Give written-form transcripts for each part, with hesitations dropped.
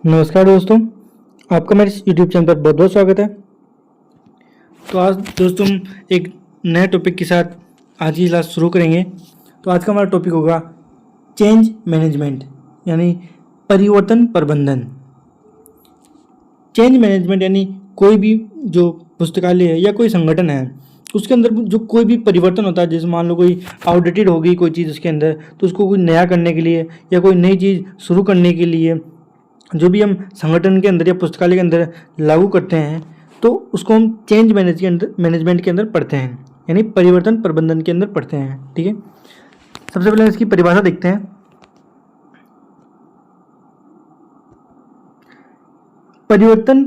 नमस्कार दोस्तों, आपका मेरे यूट्यूब चैनल पर बहुत बहुत स्वागत है। तो आज दोस्तों हम एक नए टॉपिक के साथ आज की क्लास शुरू करेंगे। तो आज का हमारा टॉपिक होगा चेंज मैनेजमेंट यानी परिवर्तन प्रबंधन। चेंज मैनेजमेंट यानी कोई भी जो पुस्तकालय है या कोई संगठन है उसके अंदर जो कोई भी परिवर्तन होता है, जैसे मान लो कोई आउटडेटेड हो गई कोई चीज़ उसके अंदर, तो उसको कोई नया करने के लिए या कोई नई चीज़ शुरू करने के लिए जो भी हम संगठन के अंदर या पुस्तकालय के अंदर लागू करते हैं तो उसको हम चेंज मैनेजमेंट के अंदर पढ़ते हैं, यानी परिवर्तन प्रबंधन के अंदर पढ़ते हैं। ठीक है, सबसे पहले इसकी परिभाषा देखते हैं। परिवर्तन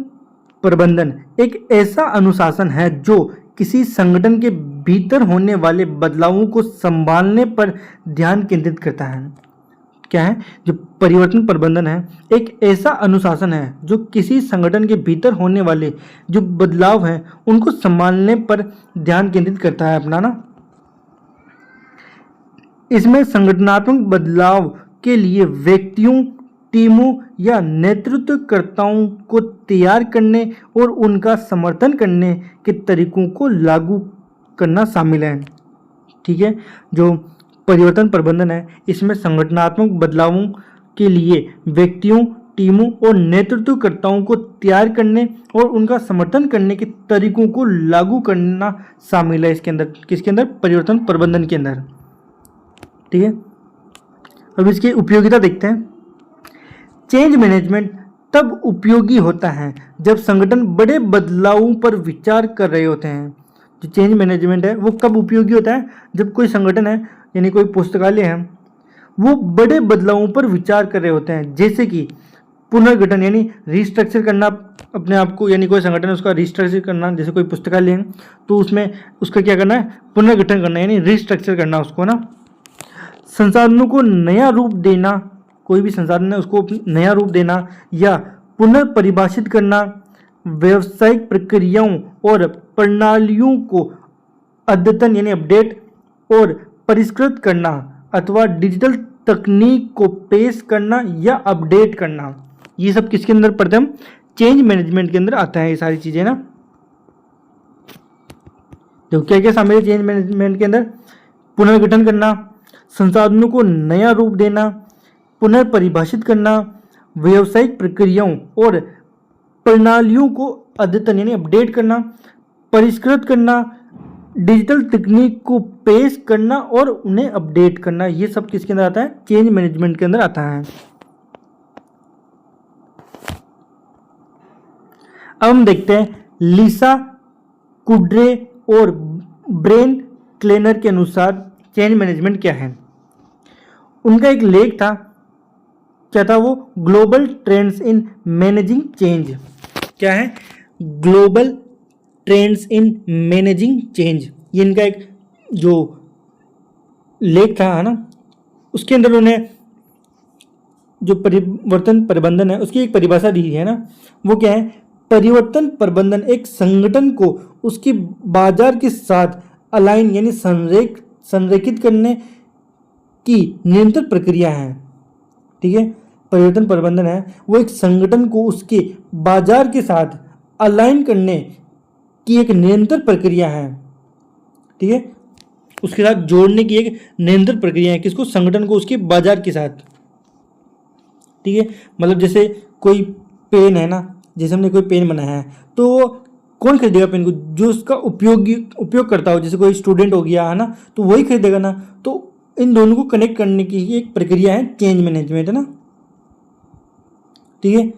प्रबंधन एक ऐसा अनुशासन है जो किसी संगठन के भीतर होने वाले बदलावों को संभालने पर ध्यान केंद्रित करता है। क्या है? जो परिवर्तन प्रबंधन है एक ऐसा अनुशासन है जो किसी संगठन के भीतर होने वाले जो बदलाव हैं उनको संभालने पर ध्यान केंद्रित करता है अपना ना। इसमें संगठनात्मक बदलाव के लिए व्यक्तियों, टीमों या नेतृत्वकर्ताओं को तैयार करने और उनका समर्थन करने के तरीकों को लागू करना शामिल है। ठीक है, जो परिवर्तन प्रबंधन है इसमें संगठनात्मक बदलावों के लिए व्यक्तियों, टीमों और नेतृत्वकर्ताओं को तैयार करने और उनका समर्थन करने के तरीकों को लागू करना शामिल है। इसके अंदर किसके अंदर? परिवर्तन प्रबंधन के अंदर। ठीक है, अब इसकी उपयोगिता देखते हैं। चेंज मैनेजमेंट तब उपयोगी होता है जब संगठन बड़े बदलावों पर विचार कर रहे होते हैं। जो चेंज मैनेजमेंट है वो कब उपयोगी होता है? जब कोई संगठन है यानी कोई पुस्तकालय है वो बड़े बदलावों पर विचार कर रहे होते हैं, जैसे कि पुनर्गठन यानी रिस्ट्रक्चर करना अपने आप को, यानी कोई संगठन है उसका रिस्ट्रक्चर करना। जैसे कोई पुस्तकालय है तो उसमें उसका क्या करना है? पुनर्गठन करना यानी रिस्ट्रक्चर करना उसको ना। संसाधनों को नया रूप देना, कोई भी संसाधन है उसको नया रूप देना या पुनर्परिभाषित करना, व्यावसायिक प्रक्रियाओं और प्रणालियों को अद्यतन यानी अपडेट और परिष्कृत करना अथवा डिजिटल तकनीक को पेश करना या अपडेट करना। ये सब किसके अंदर पढ़ते हैं हम? चेंज मैनेजमेंट के अंदर आता है ये सारी चीजें ना। तो क्या क्या शामिल है चेंज मैनेजमेंट के अंदर? पुनर्गठन करना, संसाधनों को नया रूप देना, पुनर्परिभाषित करना, व्यावसायिक प्रक्रियाओं और प्रणालियों को अद्यतन यानी अपडेट करना, परिष्कृत करना, डिजिटल तकनीक को पेश करना और उन्हें अपडेट करना। ये सब किसके अंदर आता है? चेंज मैनेजमेंट के अंदर आता है। अब हम देखते हैं लिसा कुड्रे और ब्रेन क्लेनर के अनुसार चेंज मैनेजमेंट क्या है। उनका एक लेख था, क्या था वो? Global trends in managing change. क्या है? Global trends in managing change. ये इनका एक जो लेख था है ना, उसके अंदर उन्हें जो परिवर्तन प्रबंधन है उसकी एक परिभाषा दी है ना। वो क्या है? परिवर्तन प्रबंधन एक संगठन को उसके बाजार के साथ अलाइन यानी संरेखित करने की निरंतर प्रक्रिया है। ठीक है, परिवर्तन प्रबंधन है वो एक संगठन को उसके बाजार के साथ अलाइन करने की एक निरंतर प्रक्रिया है। ठीक है, उसके साथ जोड़ने की एक निरंतर प्रक्रिया है। किसको? संगठन को उसके बाजार के साथ। ठीक है, मतलब जैसे कोई पेन है ना, जैसे हमने कोई पेन बनाया है तो कौन खरीदेगा पेन को? जो उसका उपयोग करता हो, जैसे कोई स्टूडेंट हो गया है ना, तो वही खरीदेगा ना। तो इन दोनों को कनेक्ट करने की एक प्रक्रिया है चेंज मैनेजमेंट है ना। ठीक है,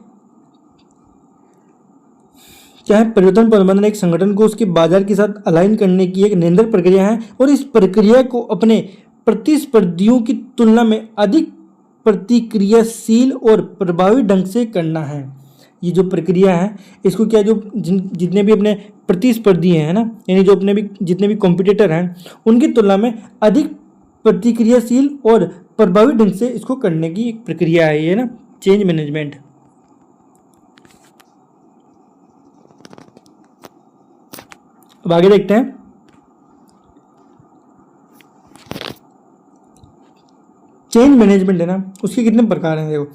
चाहे परिवर्तन प्रबंधन एक संगठन को उसके बाजार के साथ अलाइन करने की एक निरंतर प्रक्रिया है और इस प्रक्रिया को अपने प्रतिस्पर्धियों की तुलना में अधिक प्रतिक्रियाशील और प्रभावी ढंग से करना है। ये जो प्रक्रिया है इसको क्या, जो जितने भी अपने प्रतिस्पर्धी हैं ना, यानी जो अपने भी जितने भी कॉम्पिटिटर हैं उनकी तुलना में अधिक प्रतिक्रियाशील और प्रभावी ढंग से इसको करने की एक प्रक्रिया है ये ना, चेंज मैनेजमेंट। अब आगे देखते हैं। चेंज मैनेजमेंट है ना, उसके कितने प्रकार हैं देखो।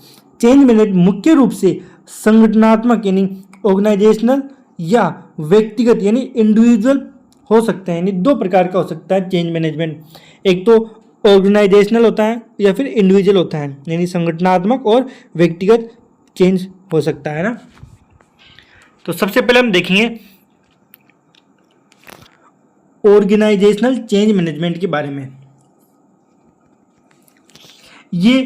चेंज मैनेजमेंट मुख्य रूप से संगठनात्मक यानी ऑर्गेनाइजेशनल या व्यक्तिगत यानी इंडिविजुअल हो सकता है, यानी दो प्रकार का हो सकता है चेंज मैनेजमेंट। एक तो ऑर्गेनाइजेशनल होता है या फिर इंडिविजुअल होता है, यानी संगठनात्मक और व्यक्तिगत चेंज हो सकता है ना। तो सबसे पहले हम देखेंगे ऑर्गेनाइजेशनल चेंज मैनेजमेंट के बारे में। ये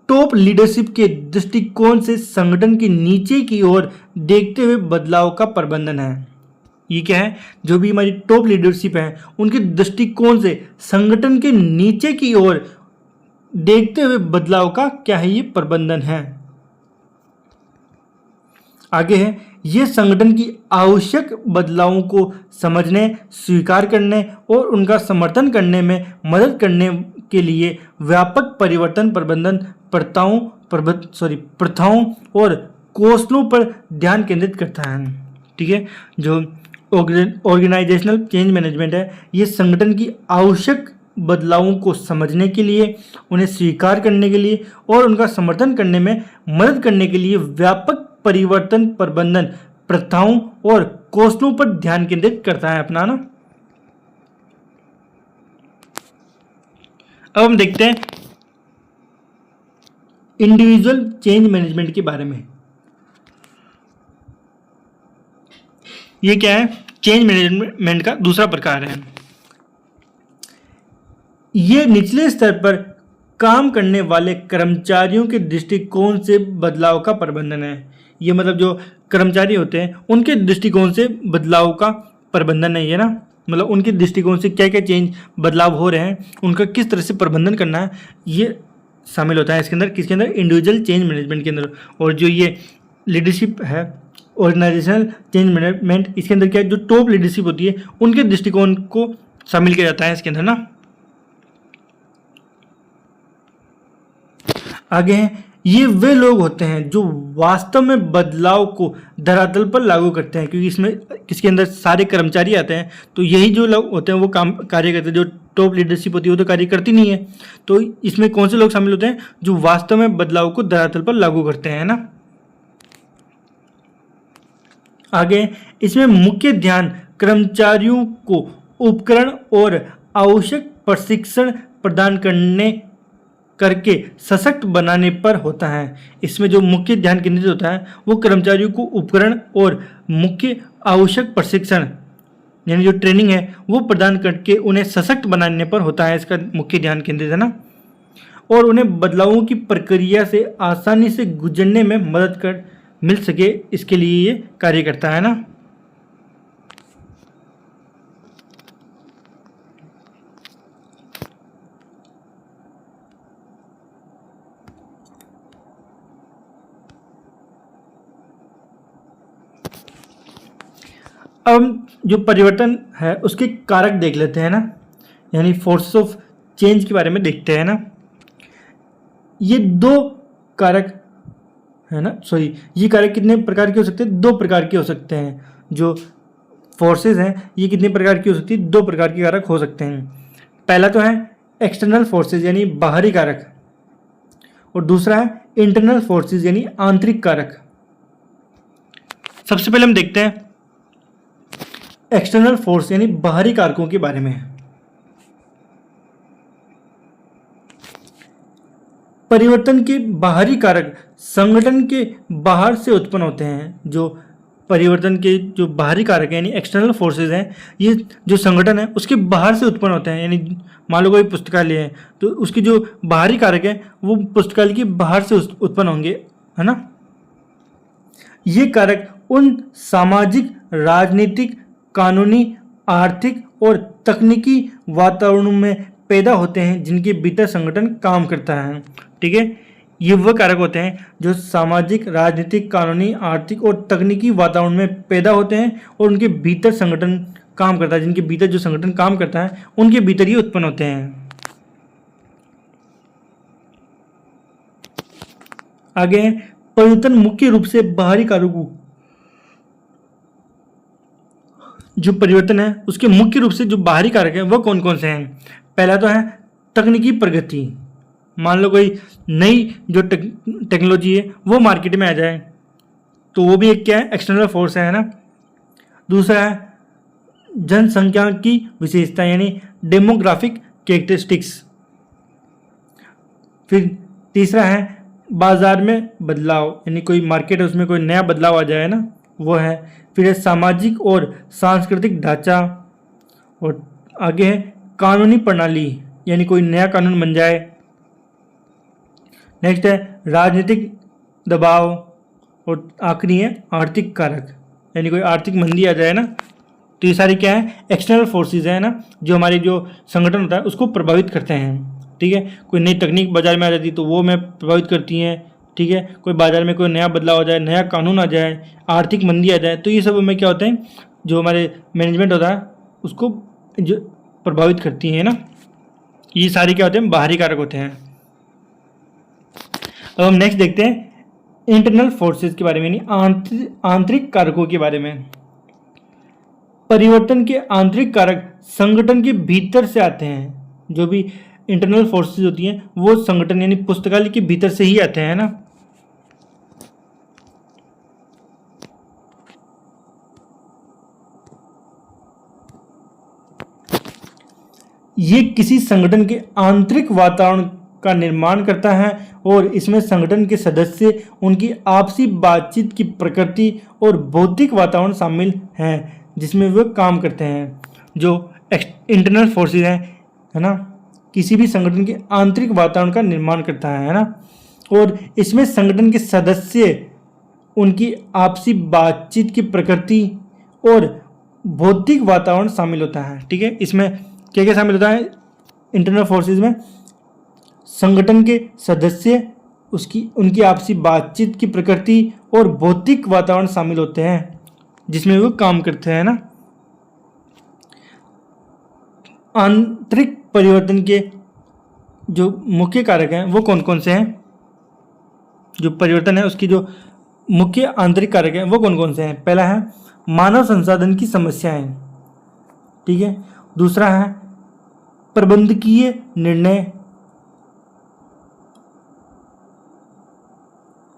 टॉप लीडरशिप के दृष्टिकोण से संगठन के नीचे की ओर देखते हुए बदलाव का प्रबंधन है। ये क्या है, जो भी हमारी टॉप लीडरशिप है उनके दृष्टिकोण से संगठन के नीचे की ओर देखते हुए बदलाव का क्या है, ये प्रबंधन है। आगे है, ये संगठन की आवश्यक बदलावों को समझने, स्वीकार करने और उनका समर्थन करने में मदद करने के लिए व्यापक परिवर्तन प्रबंधन प्रथाओं और कौशलों पर ध्यान केंद्रित करता है। ठीक है, जो ऑर्गेनाइजेशनल चेंज मैनेजमेंट है, ये संगठन की आवश्यक बदलावों को समझने के लिए, उन्हें स्वीकार करने के लिए और उनका समर्थन करने में मदद करने के लिए व्यापक परिवर्तन प्रबंधन प्रथाओं और कौशलों पर ध्यान केंद्रित करता है अपना ना। अब हम देखते हैं इंडिविजुअल चेंज मैनेजमेंट के बारे में। ये क्या है, चेंज मैनेजमेंट का दूसरा प्रकार है। ये निचले स्तर पर काम करने वाले कर्मचारियों के दृष्टिकोण से बदलाव का प्रबंधन है। ये मतलब जो कर्मचारी होते हैं उनके दृष्टिकोण से बदलाव का प्रबंधन है ये ना, मतलब उनके दृष्टिकोण से क्या क्या चेंज बदलाव हो रहे हैं, उनका किस तरह से प्रबंधन करना है, ये शामिल होता है इसके अंदर। किसके अंदर, इंडिविजुअल चेंज मैनेजमेंट के अंदर। और जो ये लीडरशिप है ऑर्गेनाइजेशनल चेंज मैनेजमेंट, इसके अंदर क्या है, जो टॉप लीडरशिप होती है उनके दृष्टिकोण को शामिल किया जाता है इसके अंदर ना। आगे हैं, ये वे लोग होते हैं जो वास्तव में बदलाव को धरातल पर लागू करते हैं, क्योंकि इसमें किसके अंदर सारे कर्मचारी आते हैं, तो यही जो लोग होते हैं वो कार्य करते हैं। जो टॉप लीडरशिप होती है वो तो कार्य करती नहीं है, तो इसमें कौन से लोग शामिल होते हैं, जो वास्तव में बदलाव को धरातल पर लागू करते हैं ना। आगे, इसमें मुख्य ध्यान कर्मचारियों को उपकरण और आवश्यक प्रशिक्षण प्रदान करके सशक्त बनाने पर होता है। इसमें जो मुख्य ध्यान केंद्रित होता है वो कर्मचारियों को उपकरण और मुख्य आवश्यक प्रशिक्षण यानी जो ट्रेनिंग है वो प्रदान करके उन्हें सशक्त बनाने पर होता है, इसका मुख्य ध्यान केंद्रित है ना। और उन्हें बदलावों की प्रक्रिया से आसानी से गुजरने में मदद मिल सके, इसके लिए ये कार्य करता है ना। अब जो परिवर्तन है उसके कारक देख लेते हैं ना, यानी फोर्सेस ऑफ चेंज के बारे में देखते हैं ना। ये दो कारक है ना, ये कारक कितने प्रकार के हो सकते हैं, दो प्रकार के हो सकते हैं। जो फोर्सेस हैं ये कितने प्रकार की हो सकती है, दो प्रकार के कारक हो सकते हैं। पहला तो है एक्सटर्नल फोर्सेस यानी बाहरी कारक, और दूसरा है इंटरनल फोर्सेस यानी आंतरिक कारक। सबसे पहले हम देखते हैं एक्सटर्नल फोर्स यानी बाहरी कारकों के बारे में। परिवर्तन के बाहरी कारक संगठन के बाहर से उत्पन्न होते हैं। जो परिवर्तन के जो बाहरी कारक हैं यानी एक्सटर्नल फोर्सेस हैं, ये जो संगठन है उसके बाहर से उत्पन्न होते हैं। यानी मान लो कोई पुस्तकालय है तो उसके जो बाहरी कारक है वो पुस्तकालय के बाहर से उत्पन्न होंगे, है ना। ये कारक उन सामाजिक, राजनीतिक, कानूनी, आर्थिक और तकनीकी वातावरणों में पैदा होते हैं जिनके भीतर संगठन काम करता है। ठीक है, ये वह कारक होते हैं जो सामाजिक, राजनीतिक, कानूनी, आर्थिक और तकनीकी वातावरण में पैदा होते हैं और उनके भीतर संगठन काम करता है। जिनके भीतर जो संगठन काम करता है उनके भीतर ये उत्पन्न होते हैं। आगे परिवर्तन मुख्य रूप से बाहरी कारकों, जो परिवर्तन है उसके मुख्य रूप से जो बाहरी कारक है वह कौन कौन से हैं। पहला तो है तकनीकी प्रगति, मान लो कोई नई जो टेक्नोलॉजी है वो मार्केट में आ जाए, तो वो भी एक क्या है, एक्सटर्नल फोर्स है ना। दूसरा है जनसंख्या की विशेषता यानी डेमोग्राफिक कैरेक्टरिस्टिक्स। फिर तीसरा है बाजार में बदलाव, यानी कोई मार्केट है उसमें कोई नया बदलाव आ जाए ना, वो है। फिर है सामाजिक और सांस्कृतिक ढांचा, और आगे है कानूनी प्रणाली, यानी कोई नया कानून बन जाए। नेक्स्ट है राजनीतिक दबाव, और आखिरी है आर्थिक कारक, यानी कोई आर्थिक मंदी आ जाए ना। तो ये सारी क्या है, एक्सटर्नल फोर्सेस है ना, जो हमारी जो संगठन होता है उसको प्रभावित करते हैं। ठीक है, कोई नई तकनीक बाजार में आ जाती है तो वो हमें प्रभावित करती हैं। ठीक है, कोई बाजार में कोई नया बदलाव आ जाए, नया कानून आ जाए, आर्थिक मंदी आ जाए, तो ये सब हमें क्या होते हैं, जो हमारे मैनेजमेंट होता है उसको जो प्रभावित करती हैं ना। ये सारे क्या होते हैं, बाहरी कारक होते हैं। अब हम नेक्स्ट देखते हैं इंटरनल फोर्सेस के बारे में, यानी आंतरिक कारकों के बारे में। परिवर्तन के आंतरिक कारक संगठन के भीतर से आते हैं। जो भी इंटरनल फोर्सेस होती हैं वो संगठन यानी पुस्तकालय के भीतर से ही आते हैं ना। ये किसी संगठन के आंतरिक वातावरण का निर्माण करता है, और इसमें संगठन के सदस्य, उनकी आपसी बातचीत की प्रकृति और भौतिक वातावरण शामिल हैं जिसमें वे काम करते हैं। जो इंटरनल फोर्सेस हैं, है ना, किसी भी संगठन के आंतरिक वातावरण का निर्माण करता है ना, और इसमें संगठन के सदस्य, उनकी आपसी बातचीत की प्रकृति और भौतिक वातावरण शामिल होता है। ठीक है, इसमें क्या क्या शामिल होता है इंटरनल फोर्सेस में, संगठन के सदस्य, उनकी आपसी बातचीत की प्रकृति और भौतिक वातावरण शामिल होते हैं जिसमें वो काम करते हैं ना। आंतरिक परिवर्तन के जो मुख्य कारक हैं वो कौन कौन से हैं, जो परिवर्तन है उसकी जो मुख्य आंतरिक कारक हैं वो कौन कौन से हैं। पहला है मानव संसाधन की समस्याएं। ठीक है, दूसरा है प्रबंधकीय निर्णय,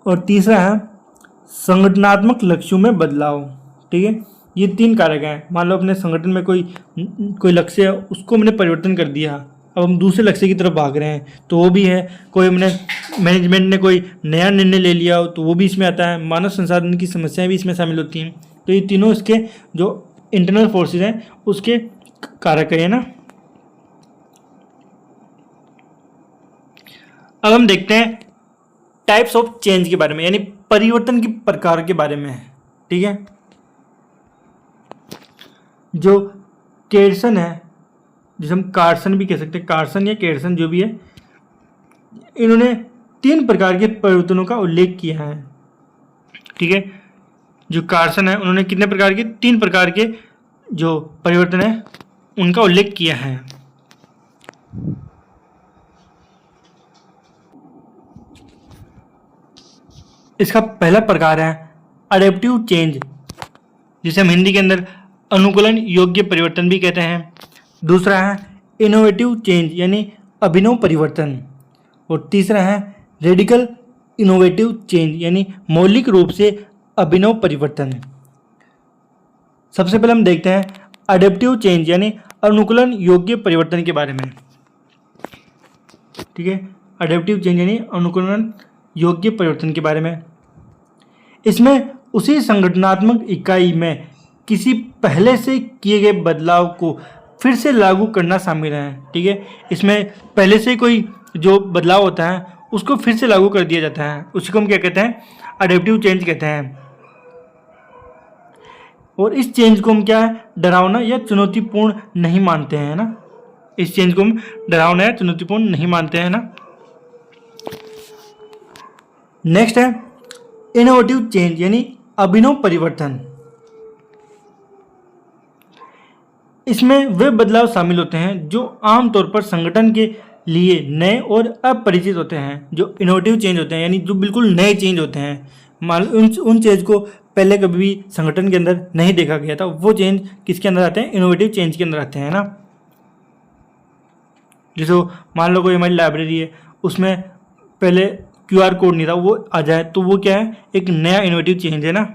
और तीसरा है संगठनात्मक लक्ष्यों में बदलाव। ठीक है, ये 3 कारक हैं। मान लो अपने संगठन में कोई लक्ष्य है, उसको हमने परिवर्तन कर दिया, अब हम दूसरे लक्ष्य की तरफ भाग रहे हैं, तो वो भी है। कोई हमने मैनेजमेंट ने कोई नया निर्णय ले लिया तो वो भी इसमें आता है। मानव संसाधन की समस्याएं भी इसमें शामिल होती हैं। तो ये तीनों इसके जो इंटरनल फोर्सेस हैं उसके कारक है ना। अब हम देखते हैं टाइप्स ऑफ चेंज के बारे में, यानी परिवर्तन के प्रकार के बारे में। ठीक है, जो केर्सन है, जिसे हम कार्सन भी कह सकते हैं, कार्सन या केर्सन जो भी है, इन्होंने 3 प्रकार के परिवर्तनों का उल्लेख किया है। ठीक है, जो कार्सन है उन्होंने कितने प्रकार के, 3 प्रकार के जो परिवर्तन है उनका उल्लेख किया है। इसका पहला प्रकार है अडेप्टिव चेंज, जिसे हम हिंदी के अंदर अनुकूलन योग्य परिवर्तन भी कहते हैं। दूसरा है इनोवेटिव चेंज यानी अभिनव परिवर्तन, और तीसरा है रेडिकल इनोवेटिव चेंज यानी मौलिक रूप से अभिनव परिवर्तन। सबसे पहले हम देखते हैं अडेप्टिव चेंज यानी अनुकूलन योग्य परिवर्तन के बारे में। ठीक है, अडेप्टिव चेंज यानी अनुकूलन योग्य परिवर्तन के बारे में। इसमें उसी संगठनात्मक इकाई में किसी पहले से किए गए बदलाव को फिर से लागू करना शामिल है। ठीक है, इसमें पहले से कोई जो बदलाव होता है उसको फिर से लागू कर दिया जाता है, उसी को हम क्या कहते हैं, अडेप्टिव चेंज कहते हैं। और इस चेंज को हम क्या है, डरावना या चुनौतीपूर्ण नहीं मानते हैं ना। इस चेंज को हम डरावना या चुनौतीपूर्ण नहीं मानते हैं ना। नेक्स्ट है इनोवेटिव चेंज यानी अभिनव परिवर्तन। इसमें वे बदलाव शामिल होते हैं जो आमतौर पर संगठन के लिए नए और अपरिचित होते हैं। जो इनोवेटिव चेंज होते हैं यानी जो बिल्कुल नए चेंज होते हैं, मान लो उन चेंज को पहले कभी भी संगठन के अंदर नहीं देखा गया था, वो चेंज किसके अंदर आते हैं, इनोवेटिव चेंज के अंदर आते हैं ना। जैसे मान लो कोई हमारी लाइब्रेरी है, उसमें पहले क्यूआर कोड नहीं था, वो आ जाए, तो वो क्या है, एक नया इनोवेटिव चेंज है ना।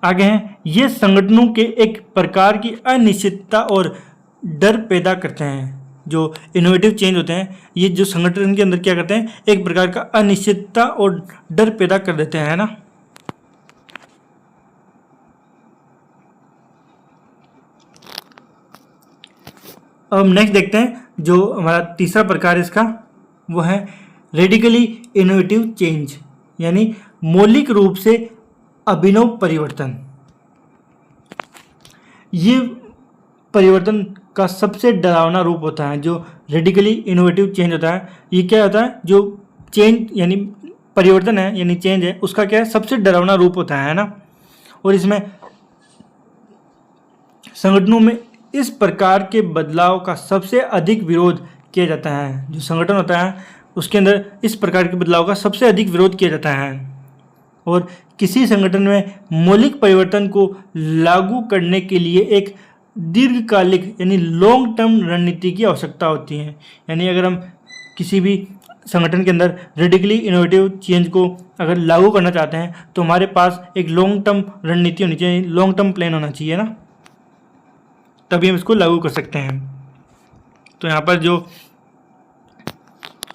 आगे हैं, ये संगठनों के एक प्रकार की अनिश्चितता और डर पैदा करते हैं। जो इनोवेटिव चेंज होते हैं, ये जो संगठन के अंदर क्या करते हैं, एक प्रकार का अनिश्चितता और डर पैदा कर देते हैं, है ना। अब नेक्स्ट देखते हैं, जो हमारा तीसरा प्रकार है इसका, वो है रेडिकली इनोवेटिव चेंज, यानी मौलिक रूप से अभिनव परिवर्तन। ये परिवर्तन का सबसे डरावना रूप होता है, जो रेडिकली इनोवेटिव चेंज होता है। ये क्या होता है, जो चेंज यानी परिवर्तन है यानी चेंज है, उसका क्या है, सबसे डरावना रूप होता है ना। और इसमें संगठनों में इस प्रकार के बदलाव का सबसे अधिक विरोध किया जाता है। जो संगठन होता है उसके अंदर इस प्रकार के बदलाव का सबसे अधिक विरोध किया जाता है। और किसी संगठन में मौलिक परिवर्तन को लागू करने के लिए एक दीर्घकालिक यानी लॉन्ग टर्म रणनीति की आवश्यकता होती है। यानी अगर हम किसी भी संगठन के अंदर रेडिकली इनोवेटिव चेंज को अगर लागू करना चाहते हैं, तो हमारे पास एक लॉन्ग टर्म रणनीति होनी चाहिए, लॉन्ग टर्म प्लान होना चाहिए ना, तभी हम इसको लागू कर सकते हैं। तो यहाँ पर जो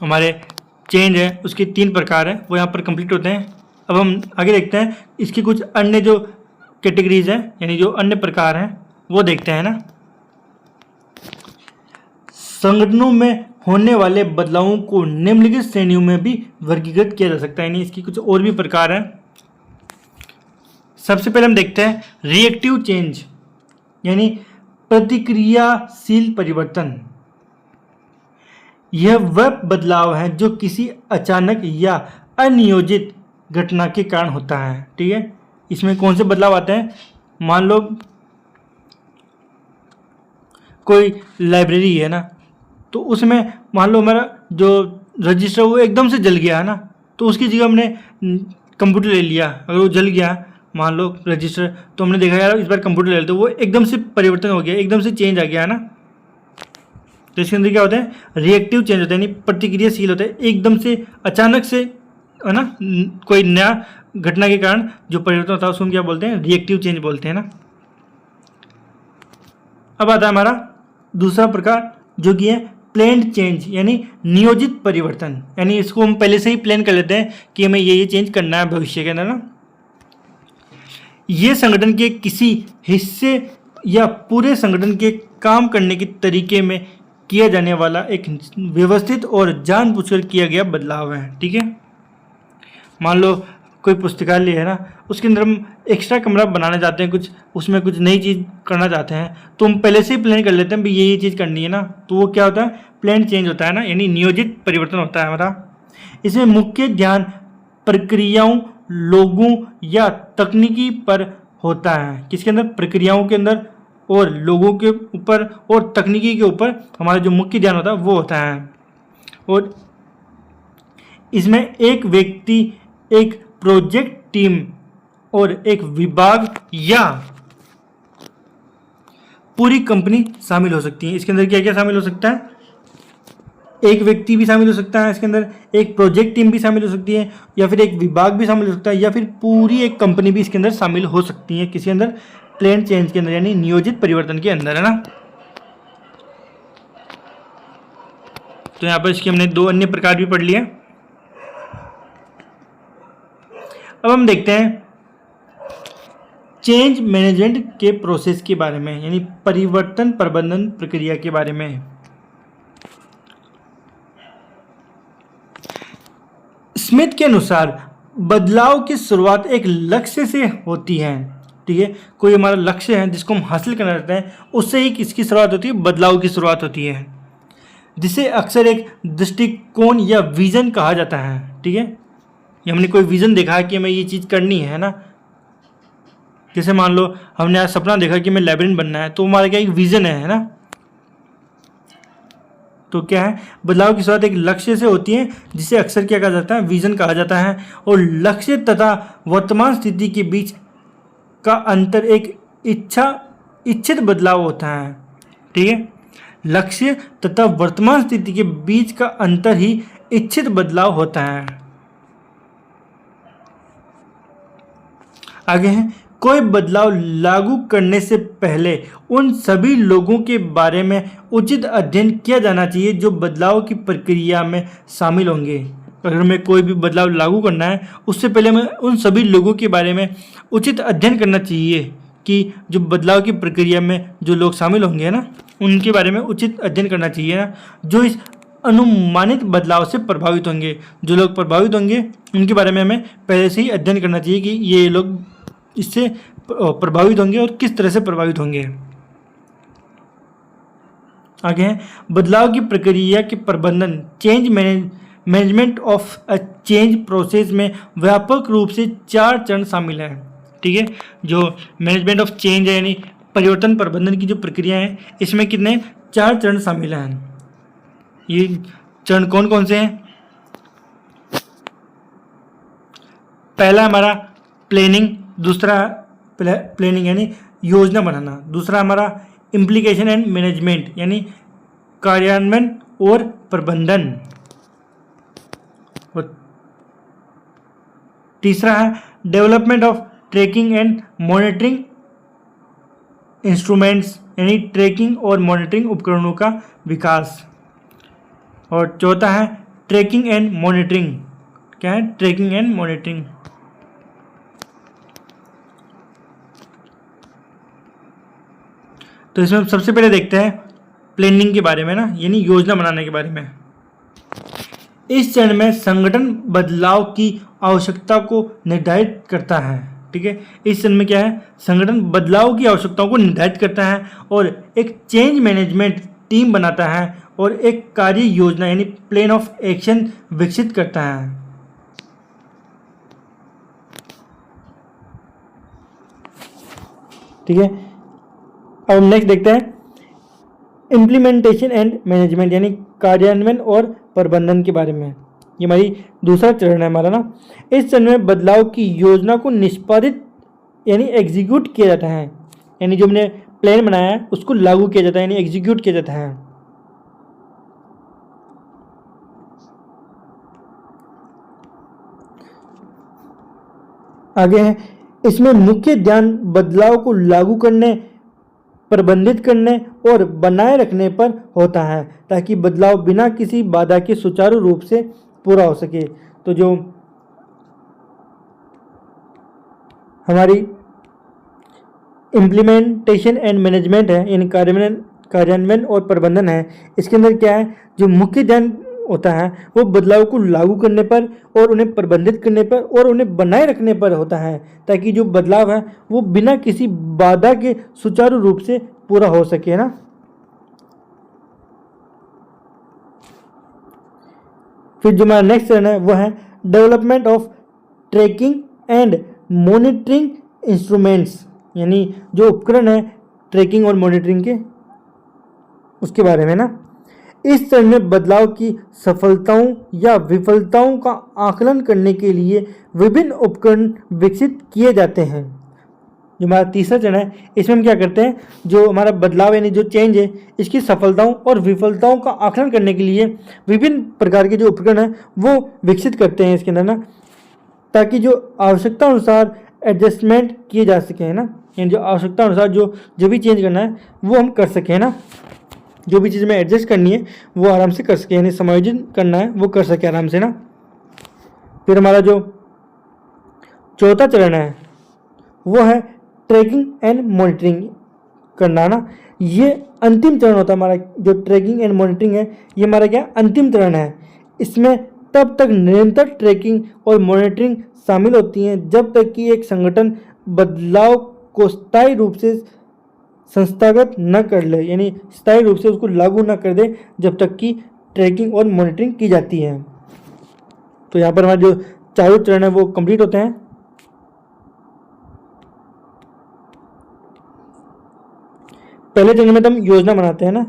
हमारे चेंज है उसके 3 प्रकार हैं, वो यहाँ पर कंप्लीट होते हैं। अब हम आगे देखते हैं इसकी कुछ अन्य जो कैटेगरीज हैं यानी जो अन्य प्रकार हैं वो देखते हैं ना। संगठनों में होने वाले बदलावों को निम्नलिखित श्रेणियों में भी वर्गीकृत किया जा सकता है, यानी इसकी कुछ और भी प्रकार हैं। सबसे पहले हम देखते हैं रिएक्टिव चेंज, यानी प्रतिक्रियाशील परिवर्तन। यह वह बदलाव है जो किसी अचानक या अनियोजित घटना के कारण होता है। ठीक है, इसमें कौन से बदलाव आते हैं, मान लो कोई लाइब्रेरी है ना, तो उसमें मान लो हमारा जो रजिस्टर वो एकदम से जल गया है ना, तो उसकी जगह हमने कंप्यूटर ले लिया। अगर वो जल गया मान लो रजिस्टर, तो हमने देखा यार इस बार कंप्यूटर ले लेते, वो एकदम से परिवर्तन हो गया, एकदम से चेंज आ गया है ना। तो इसके अंदर क्या होता है, रिएक्टिव चेंज होता है, यानी प्रतिक्रियाशील होता है, एकदम से अचानक से है ना, कोई नया घटना के कारण जो परिवर्तन होता है उसको हम क्या बोलते हैं, रिएक्टिव चेंज बोलते हैं ना। अब आता है हमारा दूसरा प्रकार जो कि है प्लान्ड चेंज, यानी नियोजित परिवर्तन। यानी इसको हम पहले से ही प्लान कर लेते हैं कि हमें ये चेंज करना है भविष्य के अंदर ना। ये संगठन के किसी हिस्से या पूरे संगठन के काम करने के तरीके में किया जाने वाला एक व्यवस्थित और जानबूझकर किया गया बदलाव है। ठीक है, मान लो कोई पुस्तकालय है ना, उसके अंदर हम एक्स्ट्रा कमरा बनाना चाहते हैं, कुछ उसमें कुछ नई चीज़ करना चाहते हैं, तो हम पहले से ही प्लान कर लेते हैं भी ये चीज़ करनी है ना, तो वो क्या होता है, प्लान चेंज होता है ना, यानी नियोजित परिवर्तन होता है हमारा। इसमें मुख्य ध्यान प्रक्रियाओं, लोगों या तकनीकी पर होता है। किसके अंदर, प्रक्रियाओं के अंदर और लोगों के ऊपर और तकनीकी के ऊपर हमारा जो मुख्य ध्यान होता है वो होता है। और इसमें एक व्यक्ति, एक प्रोजेक्ट टीम और एक विभाग या पूरी कंपनी शामिल हो सकती है। इसके अंदर क्या क्या शामिल हो सकता है, एक व्यक्ति भी शामिल हो सकता है इसके अंदर, एक प्रोजेक्ट टीम भी शामिल हो सकती है, या फिर एक विभाग भी शामिल हो सकता है, या फिर पूरी एक कंपनी भी इसके अंदर शामिल हो सकती है। किसी अंदर, प्लान चेंज के अंदर, यानी नियोजित परिवर्तन के अंदर, है ना। तो यहाँ पर इसके हमने 2 अन्य प्रकार भी पढ़ लिए। अब हम देखते हैं चेंज मैनेजमेंट के प्रोसेस के बारे में, यानी परिवर्तन प्रबंधन प्रक्रिया के बारे में। स्मिथ के अनुसार बदलाव की शुरुआत एक लक्ष्य से होती है। ठीक है, कोई हमारा लक्ष्य है जिसको हम हासिल करना चाहते हैं, उससे ही किसकी शुरुआत होती है, बदलाव की शुरुआत होती है, जिसे अक्सर एक दृष्टिकोण या विजन कहा जाता है। ठीक है, ये हमने कोई विजन देखा है कि हमें ये चीज़ करनी है ना, जैसे मान लो हमने आज सपना देखा कि हमें लाइब्रेरियन बनना है, तो हमारा क्या एक विजन है ना। तो क्या है, बदलाव की शुरुआत एक लक्ष्य से होती है जिसे अक्सर क्या कहा जाता है, विजन कहा जाता है। और लक्ष्य तथा वर्तमान स्थिति के बीच का अंतर एक इच्छित बदलाव होता है। ठीक है, लक्ष्य तथा वर्तमान स्थिति के बीच का अंतर ही इच्छित बदलाव होता है। आगे है, कोई बदलाव लागू करने से पहले उन सभी लोगों के बारे में उचित अध्ययन किया जाना चाहिए जो बदलाव की प्रक्रिया में शामिल होंगे। अगर हमें कोई भी बदलाव लागू करना है उससे पहले हमें उन सभी लोगों के बारे में उचित अध्ययन करना चाहिए कि जो बदलाव की प्रक्रिया में जो लोग शामिल होंगे ना, उनके बारे में उचित अध्ययन करना चाहिए ना, जो इस अनुमानित बदलाव से प्रभावित होंगे। जो लोग प्रभावित होंगे उनके बारे में हमें पहले से ही अध्ययन करना चाहिए कि ये लोग इससे प्रभावित होंगे और किस तरह से प्रभावित होंगे। आगे है, बदलाव की प्रक्रिया के प्रबंधन, change management of a change process में व्यापक रूप से 4 चरण शामिल हैं। ठीक है, जो मैनेजमेंट ऑफ चेंज है यानी परिवर्तन प्रबंधन की जो प्रक्रिया है, इसमें कितने 4 चरण शामिल हैं। ये चरण कौन कौन से हैं? पहला हमारा प्लानिंग, दूसरा प्लानिंग यानी योजना बनाना, दूसरा हमारा इम्प्लीकेशन एंड मैनेजमेंट यानी कार्यान्वयन और प्रबंधन, और तीसरा है development of tracking and monitoring instruments यानी ट्रैकिंग और मॉनिटरिंग उपकरणों का विकास, और चौथा है ट्रैकिंग एंड मॉनिटरिंग। क्या है ट्रैकिंग एंड मॉनिटरिंग? तो इसमें हम सबसे पहले देखते हैं प्लानिंग के बारे में ना, यानी योजना बनाने के बारे में। इस चरण में संगठन बदलाव की आवश्यकता को निर्धारित करता है। ठीक है, इस चरण में क्या है, संगठन बदलाव की आवश्यकताओं को निर्धारित करता है और एक चेंज मैनेजमेंट टीम बनाता है और एक कार्य योजना यानी प्लान ऑफ एक्शन विकसित करता है। ठीक है, अब नेक्स्ट देखते हैं इम्प्लीमेंटेशन एंड मैनेजमेंट यानी कार्यान्वयन और प्रबंधन के बारे में। ये हमारी दूसरा चरण है हमारा ना। इस चरण में बदलाव की योजना को निष्पादित यानी एग्जीक्यूट किया जाता है, यानी जो हमने प्लान बनाया है उसको लागू किया जाता है यानी एग्जीक्यूट किया जाता है। आगे है, इसमें मुख्य ध्यान बदलाव को लागू करने, प्रबंधित करने और बनाए रखने पर होता है ताकि बदलाव बिना किसी बाधा के सुचारू रूप से पूरा हो सके। तो जो हमारी इम्प्लीमेंटेशन एंड मैनेजमेंट है यानी कार्यान्वयन और प्रबंधन है, इसके अंदर क्या है, जो मुख्य ध्यान होता है वो बदलाव को लागू करने पर और उन्हें प्रबंधित करने पर और उन्हें बनाए रखने पर होता है ताकि जो बदलाव है वो बिना किसी बाधा के सुचारू रूप से पूरा हो सके ना। फिर जो हमारा नेक्स्ट चरण है वो है development of tracking and monitoring instruments यानी जो उपकरण है ट्रैकिंग और मॉनिटरिंग के, उसके बारे में ना। इस चरण में बदलाव की सफलताओं या विफलताओं का आकलन करने के लिए विभिन्न उपकरण विकसित किए जाते हैं। जो हमारा तीसरा चरण है इसमें हम क्या करते हैं, जो हमारा बदलाव यानी जो चेंज है इसकी सफलताओं और विफलताओं का आकलन करने के लिए विभिन्न प्रकार के जो उपकरण हैं वो विकसित करते हैं इसके अंदर ना, ताकि जो आवश्यकता अनुसार एडजस्टमेंट किए जा सके ना, यानी जो आवश्यकता अनुसार जो भी चेंज करना है वो हम कर सकें ना, जो भी चीज़ में एडजस्ट करनी है वो आराम से कर सके, यानी समायोजन करना है वो कर सके आराम से ना। फिर हमारा जो चौथा चरण है वो है ट्रैकिंग एंड मॉनिटरिंग करना ना। ये अंतिम चरण होता है हमारा, जो ट्रैकिंग एंड मॉनिटरिंग है ये हमारा क्या अंतिम चरण है। इसमें तब तक निरंतर ट्रैकिंग और मॉनिटरिंग शामिल होती हैं जब तक कि एक संगठन बदलाव को स्थायी रूप से संस्थागत न कर ले, यानी स्थायी रूप से उसको लागू न कर दे जब तक कि ट्रैकिंग और मॉनिटरिंग की जाती है। तो यहाँ पर हमारे जो चारों चरण है वो कंप्लीट होते हैं। पहले चरण में तो हम योजना बनाते हैं ना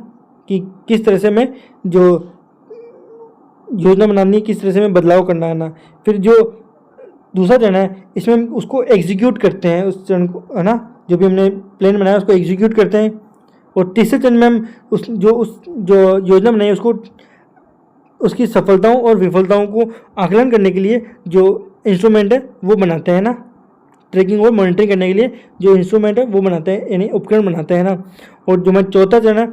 कि किस तरह से हमें जो योजना बनानी है, किस तरह से हमें बदलाव करना है ना। फिर जो दूसरा चरण है इसमें हम उसको एग्जीक्यूट करते हैं, उस चरण को है ना, जो भी हमने प्लान बनाया उसको एग्जीक्यूट करते हैं। और तीसरे चरण में हम जो योजना बनाई उसको उसकी सफलताओं और विफलताओं को आकलन करने के लिए जो इंस्ट्रूमेंट है वो बनाते हैं ना, ट्रैकिंग और मॉनिटरिंग करने के लिए जो इंस्ट्रूमेंट है वो बनाते हैं, यानी उपकरण बनाते हैं ना। और जो हमारा चौथा चरण है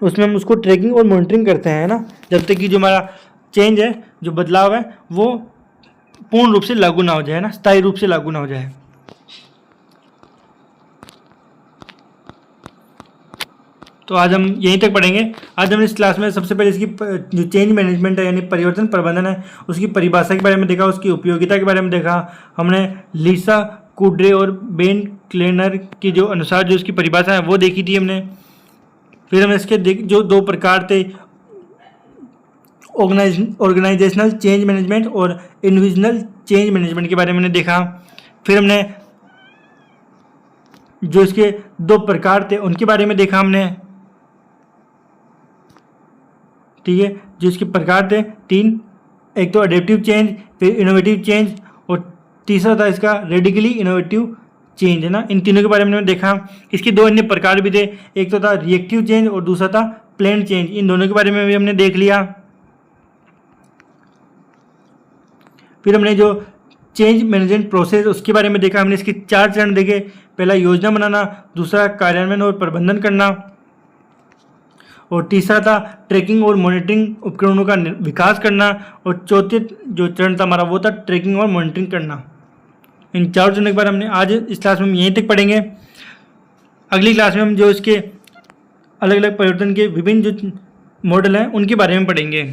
उसमें हम उसको ट्रैकिंग और मॉनिटरिंग करते हैं ना, जब तक कि जो हमारा चेंज है, जो बदलाव है वो पूर्ण रूप से लागू ना हो जाए ना, स्थायी रूप से लागू ना हो जाए। तो आज हम यहीं तक पढ़ेंगे। आज हमने इस क्लास में सबसे पहले इसकी जो चेंज मैनेजमेंट है यानी परिवर्तन प्रबंधन है उसकी परिभाषा के बारे में देखा, उसकी उपयोगिता के बारे में देखा। हमने लीसा कुड्रे और बेन क्लेनर के जो अनुसार जो इसकी परिभाषा है वो देखी थी हमने। फिर हमने इसके जो दो प्रकार थे, ऑर्गेनाइजेशनल चेंज मैनेजमेंट और इंडिविजुअल चेंज मैनेजमेंट के बारे में हमने देखा। फिर हमने जो इसके दो प्रकार थे उनके बारे में देखा हमने, ठीक है, जो इसके प्रकार थे तीन, एक तो अडेप्टिव चेंज, फिर इनोवेटिव चेंज और तीसरा था इसका रेडिकली इनोवेटिव चेंज, है ना। इन तीनों के बारे में हमने देखा। इसके दो अन्य प्रकार भी थे, एक तो था रिएक्टिव चेंज और दूसरा था प्लान्ड चेंज। इन दोनों के बारे में भी हमने देख लिया। फिर हमने जो चेंज मैनेजमेंट प्रोसेस उसके बारे में देखा। हमने इसके 4 चरण देखे। पहला योजना बनाना, दूसरा कार्यान्वयन और प्रबंधन करना, और तीसरा था ट्रैकिंग और मॉनिटरिंग उपकरणों का विकास करना, और चौथे जो चरण था हमारा वो था ट्रैकिंग और मॉनिटरिंग करना। इन 4 चरणों के बारे में हमने आज इस क्लास में हम यहीं तक पढ़ेंगे। अगली क्लास में हम जो इसके अलग अलग परिवर्तन के विभिन्न जो मॉडल हैं उनके बारे में पढ़ेंगे।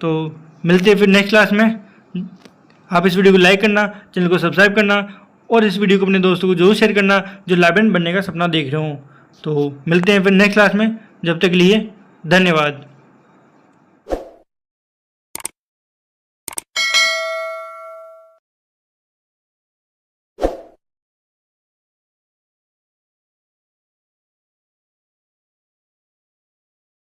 तो मिलते हैं फिर नेक्स्ट क्लास में। आप इस वीडियो को लाइक करना, चैनल को सब्सक्राइब करना और इस वीडियो को अपने दोस्तों को जरूर शेयर करना जो लाइब्रेरियन बनने का सपना देख रहे हो। तो मिलते हैं फिर नेक्स्ट क्लास में, जब तक के लिए धन्यवाद।